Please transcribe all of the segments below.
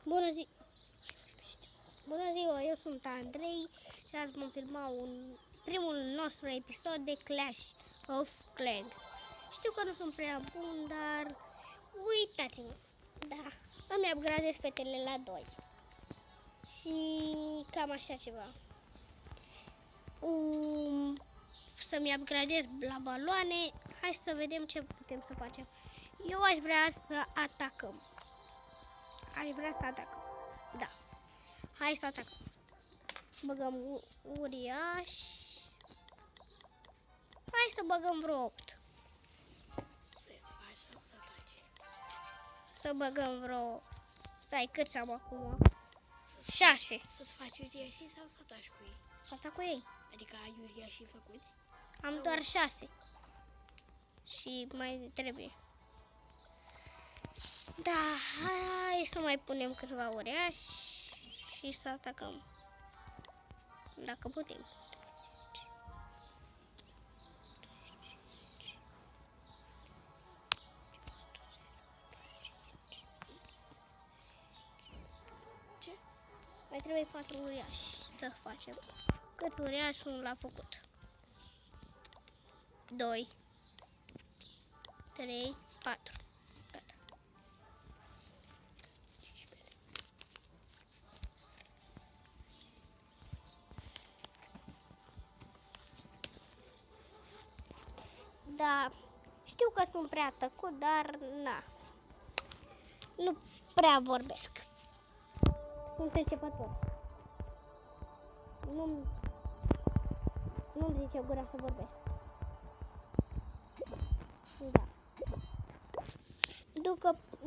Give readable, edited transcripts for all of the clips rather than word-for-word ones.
Bună ziua! Bună ziua, eu sunt Andrei și azi vom filma primul nostru episod de Clash of Clans. Știu că nu sunt prea bun, dar uitați-mă, da, îmi upgradez fetele la 2 și cam așa ceva. Să-mi upgradez la baloane. Hai să vedem ce putem să facem. Eu aș vrea să atacăm. Da. Hai să atacăm. Băgăm uriaș. Hai să băgăm vreo 8. Să-ți faci sau să ataci? Să băgăm vreo... Stai, cât am acum? 6. Să-ți faci uriașii sau să ataci cu ei? Să atac cu ei. Adică ai uriașii făcuți? Am sau... doar 6. Și mai trebuie. Da, hai să mai punem câțiva uriași și să atacăm. Dacă putem. Ce? Mai trebuie 4 uriași să facem. Cât uriaș unul l-a făcut? 2, 3, 4. Gata. 15. Da, știu că sunt prea tăcut, dar na. Nu prea vorbesc. Sunt începător. Nu-mi zice gura să vorbesc. Da.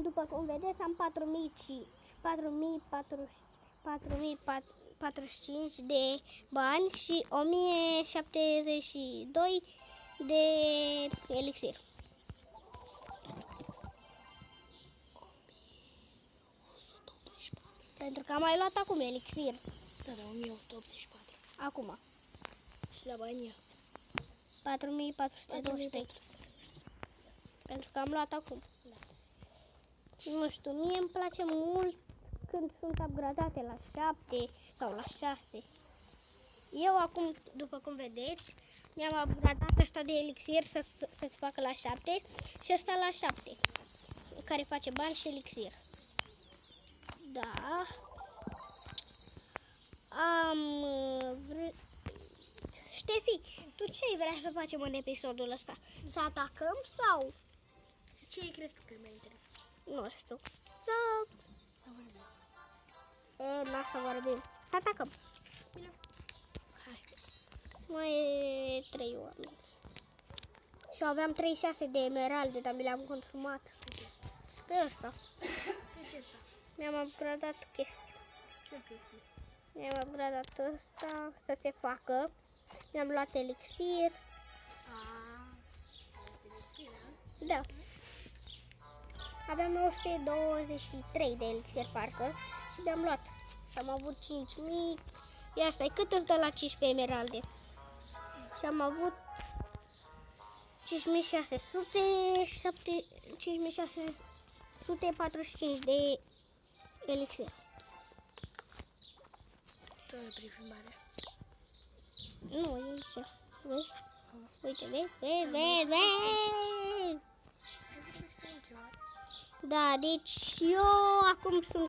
După cum vedeți, am 4045 de bani și 1072 de elixir. Pentru că am mai luat acum elixir. Da, 1184. Acum. Și la bani 4423. Pentru că am luat acum. Da. Nu știu, mie îmi place mult când sunt upgradate la 7 sau la 6. Eu acum, după cum vedeți, mi-am upgradat ăsta de elixir să-ți facă la 7 și ăsta la 7, care face bani și elixir. Da. Ștefi, tu ce ai vrea să facem în episodul ăsta? Să atacăm sau? Ce crezi că e mai interesant? Nu știu. Să vorbim. N-a să vorbim. Să atacăm. Bine. Hai. Mai e 3 oameni. Și aveam 36 de emeralde, dar mi le-am consumat. Pe ăsta. De ce asta? Mi-am upgradat chestii. Ce chestii? Mi-am upgradat ăsta să se facă. Mi-am luat elixir. Da. Aveam 923 de elixir parcă și mi-am luat. Și am avut 5000. Ia stai, cât îți dă la 15 emeralde? Și am avut 5645 de elixir. Tu ai oprit filmarea. Nu, e aici. Vezi? Uite, vezi? Da, deci eu acum sunt